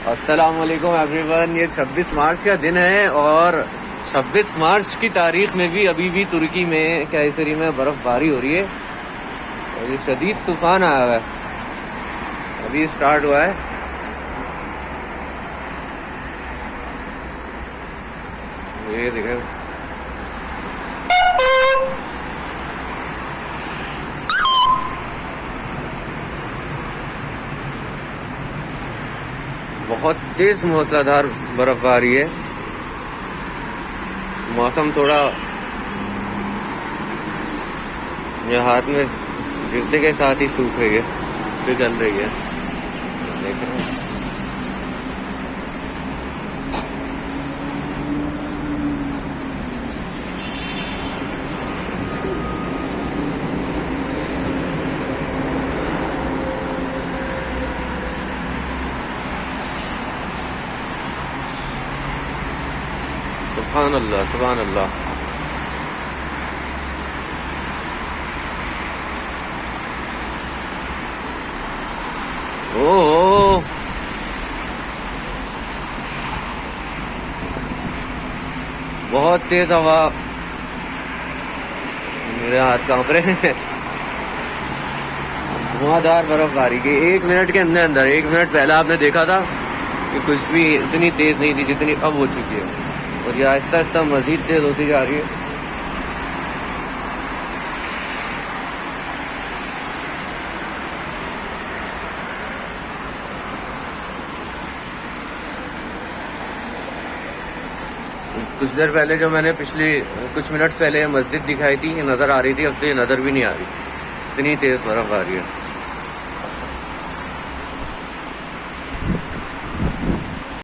अस्सलाम वालेकुम एवरीवन। ये 26 मार्च का दिन है और 26 मार्च की तारीख में भी अभी भी तुर्की में कैसरी में बर्फबारी हो रही है और ये शदीद तूफान आया हुआ है, अभी स्टार्ट हुआ है। ये देखें, बहुत तेज मूसलाधार बर्फबारी है। मौसम थोड़ा ये हाथ में गिरते के साथ ही सूख रही है, पिघल रही है। देख रहे हैं? सुभान अल्लाह, सुभान अल्लाह। ओह, बहुत तेज हवा, मेरे हाथ कांप रहे हैं। धुआंधार बर्फबारी की 1 मिनट के अंदर अंदर, 1 मिनट पहले आपने देखा था कि कुछ भी इतनी तेज नहीं थी जितनी अब हो चुकी है और ये आहिस्ता आहिस्ता मजीद तेज होती जा रही है। कुछ देर पहले जो मैंने पिछली कुछ मिनट पहले मस्जिद दिखाई थी, ये नज़र आ रही थी, अब तो ये नज़र भी नहीं आ रही, इतनी तेज बर्फ आ रही है।